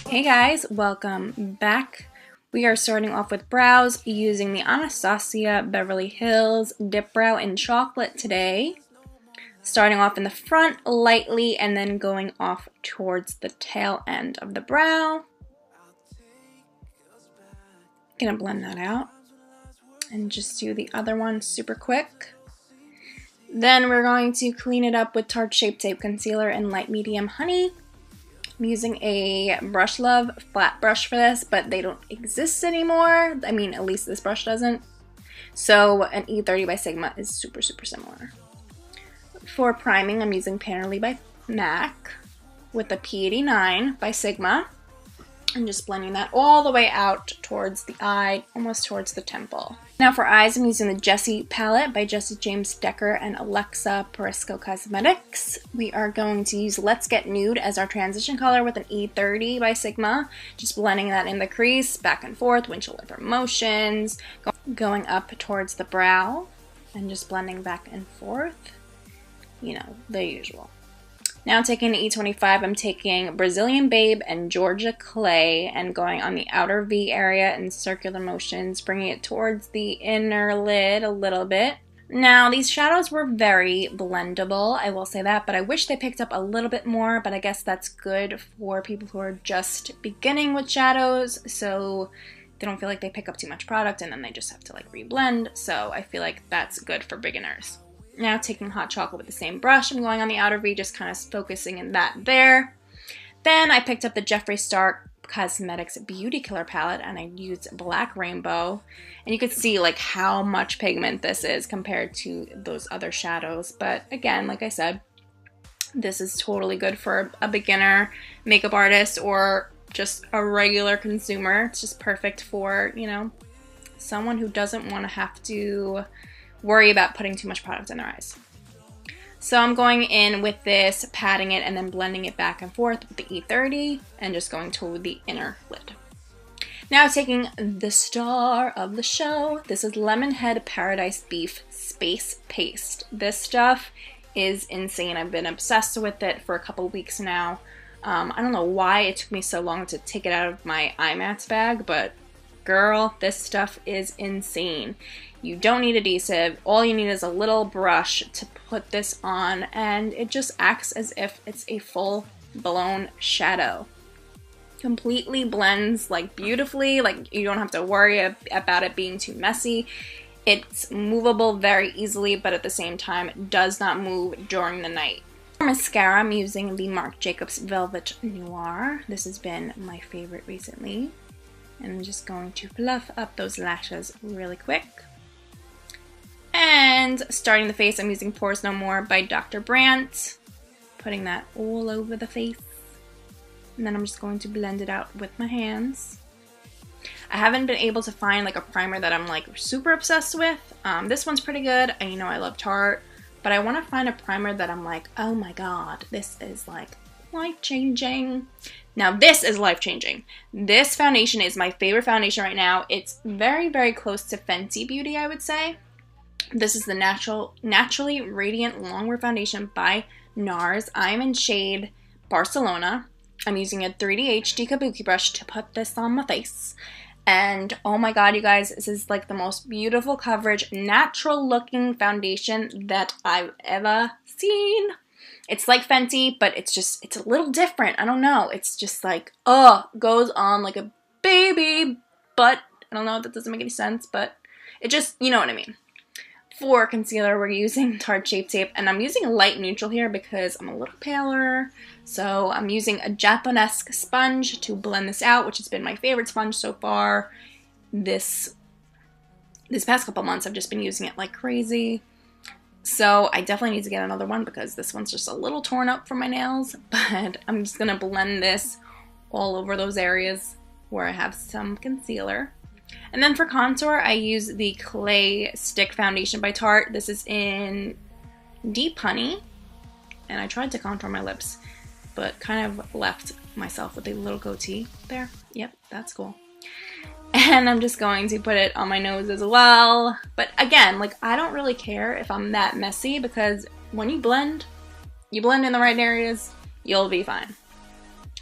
Hey guys, welcome back. We are starting off with brows using the Anastasia Beverly Hills Dip Brow in Chocolate today. Starting off in the front lightly and then going off towards the tail end of the brow. Gonna blend that out and just do the other one super quick. Then we're going to clean it up with Tarte Shape Tape Concealer in Light Medium Honey. I'm using a Brush Love flat brush for this, but they don't exist anymore. I mean, at least this brush doesn't. So an E30 by Sigma is super similar. For priming, I'm using Painterly by MAC with a P89 by Sigma. I'm just blending that all the way out towards the eye, almost towards the temple. Now for eyes, I'm using the Jessie palette by Jessie James Decker and Alexa Perisco Cosmetics. We are going to use Let's Get Nude as our transition color with an E30 by Sigma. Just blending that in the crease, back and forth, windshield wiper motions, going up towards the brow, and just blending back and forth. You know, the usual. Now taking the E25, I'm taking Brazilian Babe and Georgia Clay and going on the outer V area in circular motions, bringing it towards the inner lid a little bit. Now, these shadows were very blendable, I will say that, but I wish they picked up a little bit more, but I guess that's good for people who are just beginning with shadows, so they don't feel like they pick up too much product and then they just have to like reblend, so I feel like that's good for beginners. Now taking Hot Chocolate with the same brush, I'm going on the outer V, just kind of focusing in that there. Then I picked up the Jeffree Star Cosmetics Beauty Killer palette and I used Black Rainbow. And you could see like how much pigment this is compared to those other shadows. But again, like I said, this is totally good for a beginner makeup artist or just a regular consumer. It's just perfect for, you know, someone who doesn't want to have to worry about putting too much product in their eyes. So I'm going in with this, patting it and then blending it back and forth with the E30 and just going to the inner lid. Now taking the star of the show, this is Lemonhead Paradise Beef Space Paste. This stuff is insane. I've been obsessed with it for a couple weeks now. I don't know why it took me so long to take it out of my eye mats bag, but girl, this stuff is insane. You don't need adhesive. All you need is a little brush to put this on, and it just acts as if it's a full-blown shadow. Completely blends like beautifully, like you don't have to worry about it being too messy. It's movable very easily, but at the same time, it does not move during the night. For mascara, I'm using the Marc Jacobs Velvet Noir. This has been my favorite recently. And I'm just going to fluff up those lashes really quick. And starting the face, I'm using Pores No More by Dr. Brandt. Putting that all over the face. And then I'm just going to blend it out with my hands. I haven't been able to find like a primer that I'm like super obsessed with. This one's pretty good. And you know I love Tarte. But I want to find a primer that I'm like, oh my god, this is like life-changing. Now this is life-changing. This foundation is my favorite foundation right now. It's very close to Fenty Beauty, I would say. This is the Naturally Radiant Longwear Foundation by NARS. I'm in shade Barcelona. I'm using a 3D HD Kabuki brush to put this on my face. And oh my god, you guys, this is like the most beautiful coverage, natural looking foundation that I've ever seen. It's like Fenty, but it's a little different. I don't know. It's just like, goes on like a baby. But I don't know if that doesn't make any sense, but it just, you know what I mean. For concealer, we're using Tarte Shape Tape, and I'm using a light neutral here because I'm a little paler. So I'm using a Japonesque sponge to blend this out, which has been my favorite sponge so far. This past couple months, I've just been using it like crazy. So I definitely need to get another one because this one's just a little torn up from my nails. But I'm just going to blend this all over those areas where I have some concealer. And then for contour, I use the Clay Stick Foundation by Tarte. This is in Deep Honey. And I tried to contour my lips, but kind of left myself with a little goatee there. Yep, that's cool. And I'm just going to put it on my nose as well. But again, like I don't really care if I'm that messy because when you blend in the right areas, you'll be fine.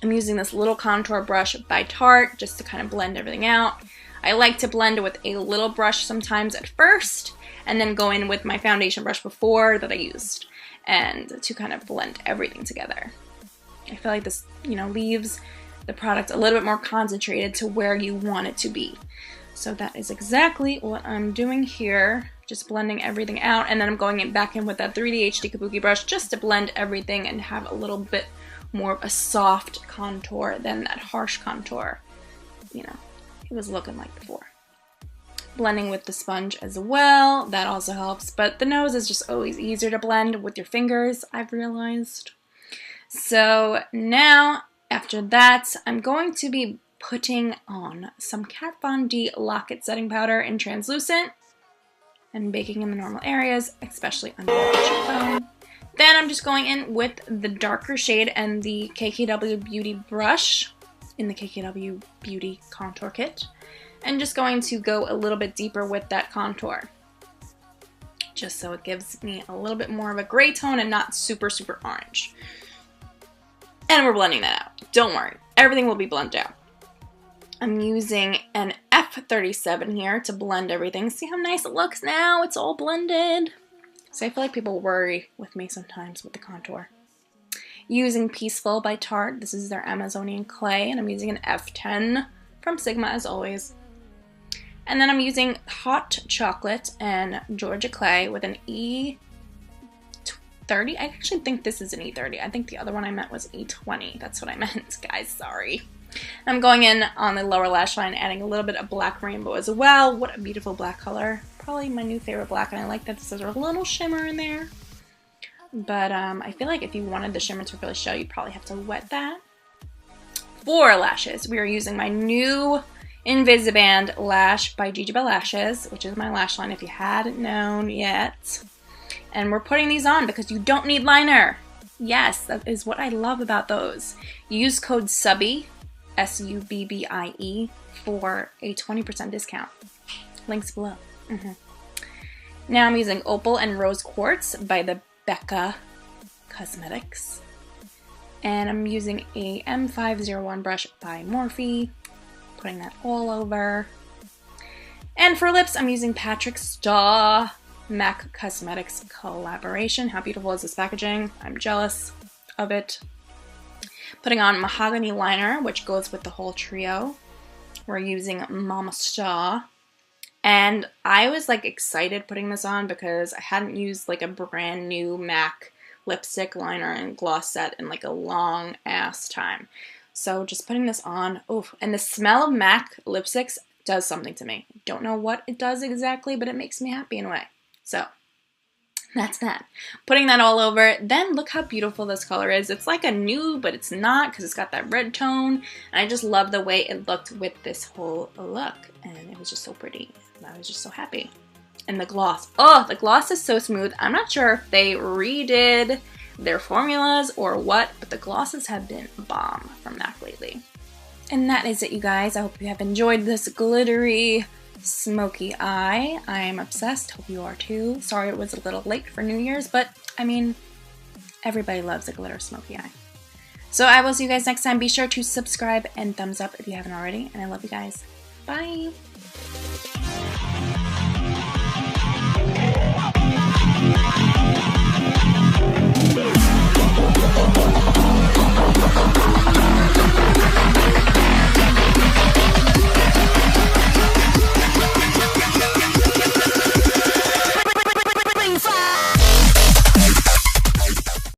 I'm using this little contour brush by Tarte just to kind of blend everything out. I like to blend with a little brush sometimes at first, and then go in with my foundation brush before that I used, and to kind of blend everything together. I feel like this, leaves the product a little bit more concentrated to where you want it to be. So that is exactly what I'm doing here, just blending everything out, and then I'm going back in with that 3D HD Kabuki brush just to blend everything and have a little bit more of a soft contour than that harsh contour, it was looking like before. Blending with the sponge as well, that also helps, but the nose is just always easier to blend with your fingers, I've realized. So now, after that, I'm going to be putting on some Kat Von D Lock-It setting powder in translucent and baking in the normal areas, especially under the cheekbone. Then I'm just going in with the darker shade and the KKW Beauty brush in the KKW Beauty Contour Kit, and just going to go a little bit deeper with that contour, just so it gives me a little bit more of a gray tone and not super, super orange. And we're blending that out. Don't worry, everything will be blended out. I'm using an F37 here to blend everything. See how nice it looks now? It's all blended. So I feel like people worry with me sometimes with the contour. Using Peaceful by Tarte. This is their Amazonian clay, and I'm using an F10 from Sigma as always. And then I'm using Hot Chocolate and Georgia Clay with an E30. I actually think this is an E30. I think the other one I meant was E20. That's what I meant, guys. Sorry. I'm going in on the lower lash line, adding a little bit of black rainbow as well. What a beautiful black color. Probably my new favorite black, and I like that there's a little shimmer in there. But I feel like if you wanted the shimmer to really show, you'd probably have to wet that. For lashes, we are using my new Invisiband Lash by Gigi Bell Lashes, which is my lash line if you hadn't known yet. And we're putting these on because you don't need liner. Yes, that is what I love about those. Use code SUBBIE, SUBBIE, for a 20% discount. Links below. Now I'm using Opal and Rose Quartz by the Becca Cosmetics. And I'm using a M501 brush by Morphe, putting that all over. And for lips, I'm using Patrick Starr MAC Cosmetics collaboration. How beautiful is this packaging? I'm jealous of it. Putting on Mahogany Liner, which goes with the whole trio. We're using Mama Star. And I was like excited putting this on because I hadn't used like a brand new MAC lipstick liner and gloss set in like a long ass time. So just putting this on, oof. And the smell of MAC lipsticks does something to me. Don't know what it does exactly, but it makes me happy in a way. So that's that. Putting that all over, then look how beautiful this color is. It's like a nude, but it's not because it's got that red tone. And I just love the way it looked with this whole look. And it was just so pretty. And I was just so happy. And the gloss. Oh, the gloss is so smooth. I'm not sure if they redid their formulas or what, but the glosses have been bomb from MAC lately. And that is it, you guys. I hope you have enjoyed this glittery smoky eye. I am obsessed. Hope you are too. Sorry it was a little late for New Year's, but I mean, everybody loves a glitter smoky eye. So I will see you guys next time. Be sure to subscribe and thumbs up if you haven't already. And I love you guys. Bye.